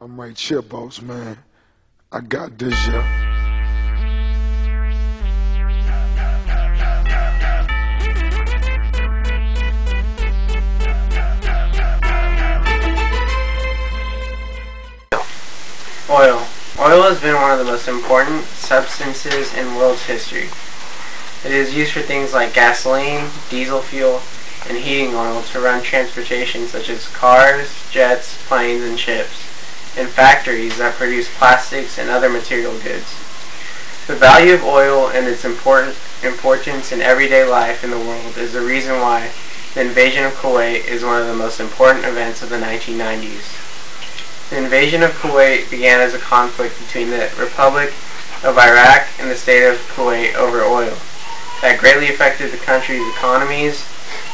I'm right here, boss man. I got this, yeah. Oil. Oil has been one of the most important substances in world's history. It is used for things like gasoline, diesel fuel, and heating oil to run transportation such as cars, jets, planes, and ships, and factories that produce plastics and other material goods. The value of oil and its importance in everyday life in the world is the reason why the invasion of Kuwait is one of the most important events of the 1990s. The invasion of Kuwait began as a conflict between the Republic of Iraq and the state of Kuwait over oil that greatly affected the country's economies,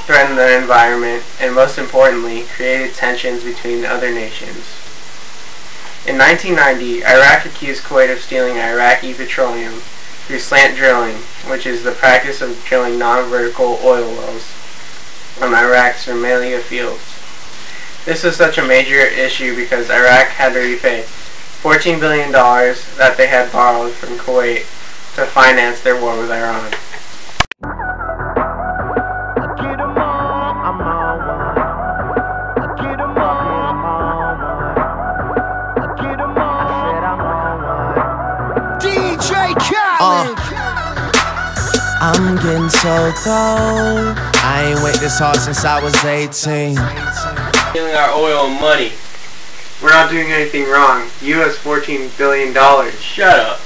threatened the environment, and most importantly, created tensions between other nations. In 1990, Iraq accused Kuwait of stealing Iraqi petroleum through slant drilling, which is the practice of drilling non-vertical oil wells on Iraq's Rumelia fields. This was such a major issue because Iraq had to repay $14 billion that they had borrowed from Kuwait to finance their war with Iran. I'm getting so cold. I ain't worked this hard since I was 18. Stealing our oil and money. We're not doing anything wrong. U.S. $14 billion. Shut up.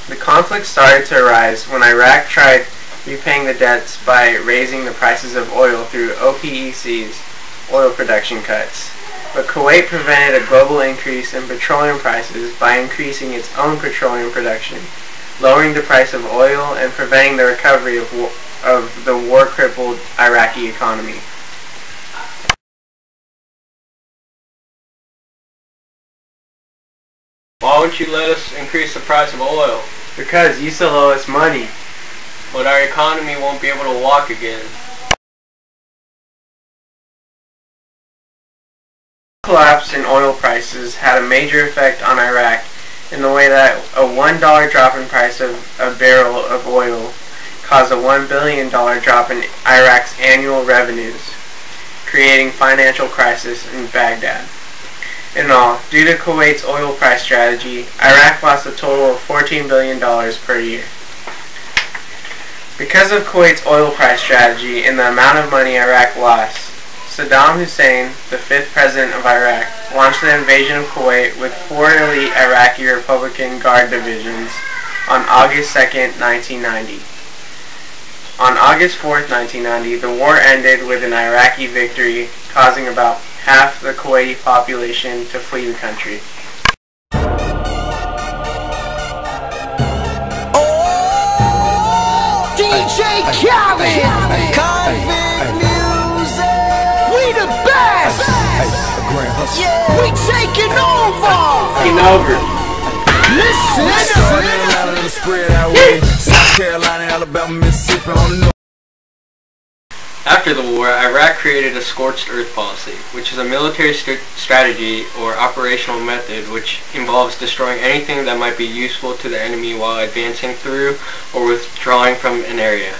The conflict started to arise when Iraq tried repaying the debts by raising the prices of oil through OPEC's oil production cuts. But Kuwait prevented a global increase in petroleum prices by increasing its own petroleum production, lowering the price of oil and preventing the recovery of the war-crippled Iraqi economy. Why won't you let us increase the price of oil? Because you still owe us money. But our economy won't be able to walk again. The collapse in oil prices had a major effect on Iraq in the way that a $1 drop in price of a barrel of oil caused a $1 billion drop in Iraq's annual revenues, creating financial crisis in Baghdad. In all, due to Kuwait's oil price strategy, Iraq lost a total of $14 billion per year. Because of Kuwait's oil price strategy and the amount of money Iraq lost, Saddam Hussein, the 5th president of Iraq, launched the invasion of Kuwait with 4 elite Iraqi Republican Guard divisions on August 2, 1990. On August 4, 1990, the war ended with an Iraqi victory, causing about half the Kuwaiti population to flee the country. DJ Khaled! Convict music! We the best! Yeah. We taking over! Taking over! After the war, Iraq created a scorched earth policy, which is a military strategy or operational method which involves destroying anything that might be useful to the enemy while advancing through or withdrawing from an area,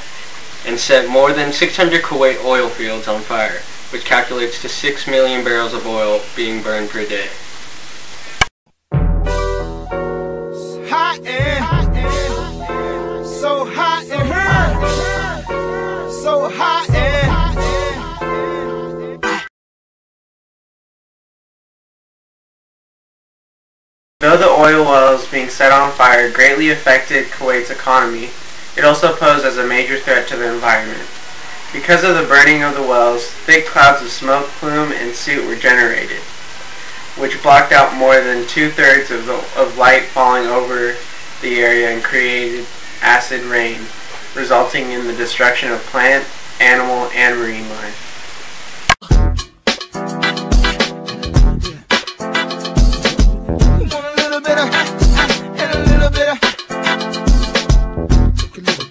and set more than 600 Kuwait oil fields on fire, which calculates to 6 million barrels of oil being burned per day. Hot and so hot and hurt, so hot and Though the oil wells being set on fire greatly affected Kuwait's economy, it also posed as a major threat to the environment. Because of the burning of the wells, thick clouds of smoke plume and soot were generated, which blocked out more than 2/3 of light falling over the area and created acid rain, resulting in the destruction of plant, animal, and marine life.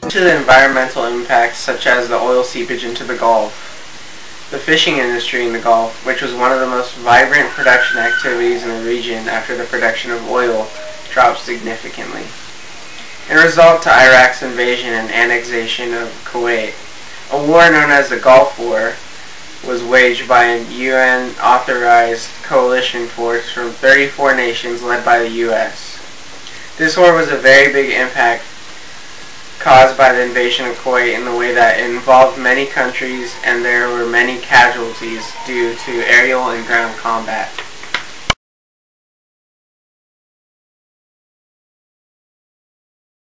To the environmental impacts such as the oil seepage into the Gulf. The fishing industry in the Gulf, which was one of the most vibrant production activities in the region after the production of oil, dropped significantly. In result to Iraq's invasion and annexation of Kuwait, a war known as the Gulf War was waged by a UN-authorized coalition force from 34 nations led by the U.S. This war was a very big impact caused by the invasion of Kuwait in the way that it involved many countries and there were many casualties due to aerial and ground combat.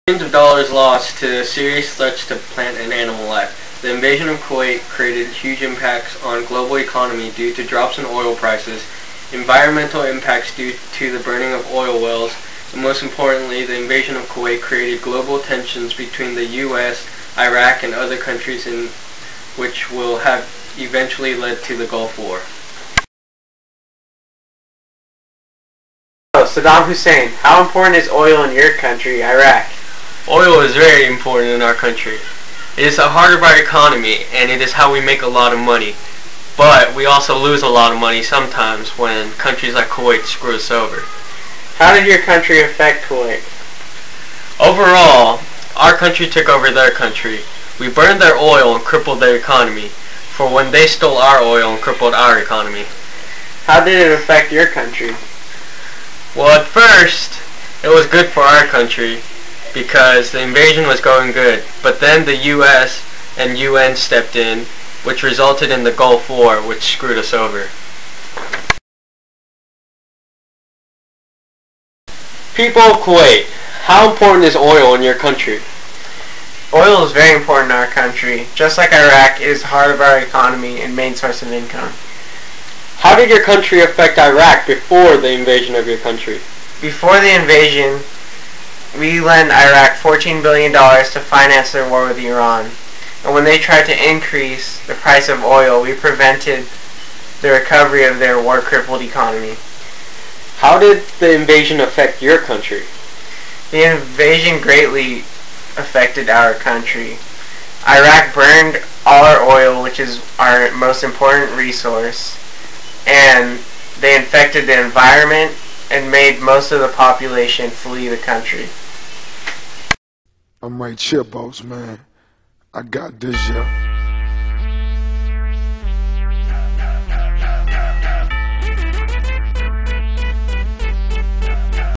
Millions of dollars lost to serious threats to plant and animal life. The invasion of Kuwait created huge impacts on global economy due to drops in oil prices, environmental impacts due to the burning of oil wells, and most importantly, the invasion of Kuwait created global tensions between the U.S., Iraq, and other countries in which will have eventually led to the Gulf War. Saddam Hussein, how important is oil in your country, Iraq? Oil is very important in our country. It is the heart of our economy, and it is how we make a lot of money. But we also lose a lot of money sometimes when countries like Kuwait screw us over. How did your country affect Kuwait? Overall, our country took over their country. We burned their oil and crippled their economy, for when they stole our oil and crippled our economy. How did it affect your country? Well, at first, it was good for our country, because the invasion was going good, but then the U.S. and UN stepped in, which resulted in the Gulf War, which screwed us over. People of Kuwait, how important is oil in your country? Oil is very important in our country. Just like Iraq, it is the heart of our economy and main source of income. How did your country affect Iraq before the invasion of your country? Before the invasion, we lent Iraq $14 billion to finance their war with Iran. And when they tried to increase the price of oil, we prevented the recovery of their war-crippled economy. How did the invasion affect your country? The invasion greatly affected our country. Iraq burned all our oil, which is our most important resource, and they infected the environment and made most of the population flee the country. I'm right here, boss man. I got this, yeah.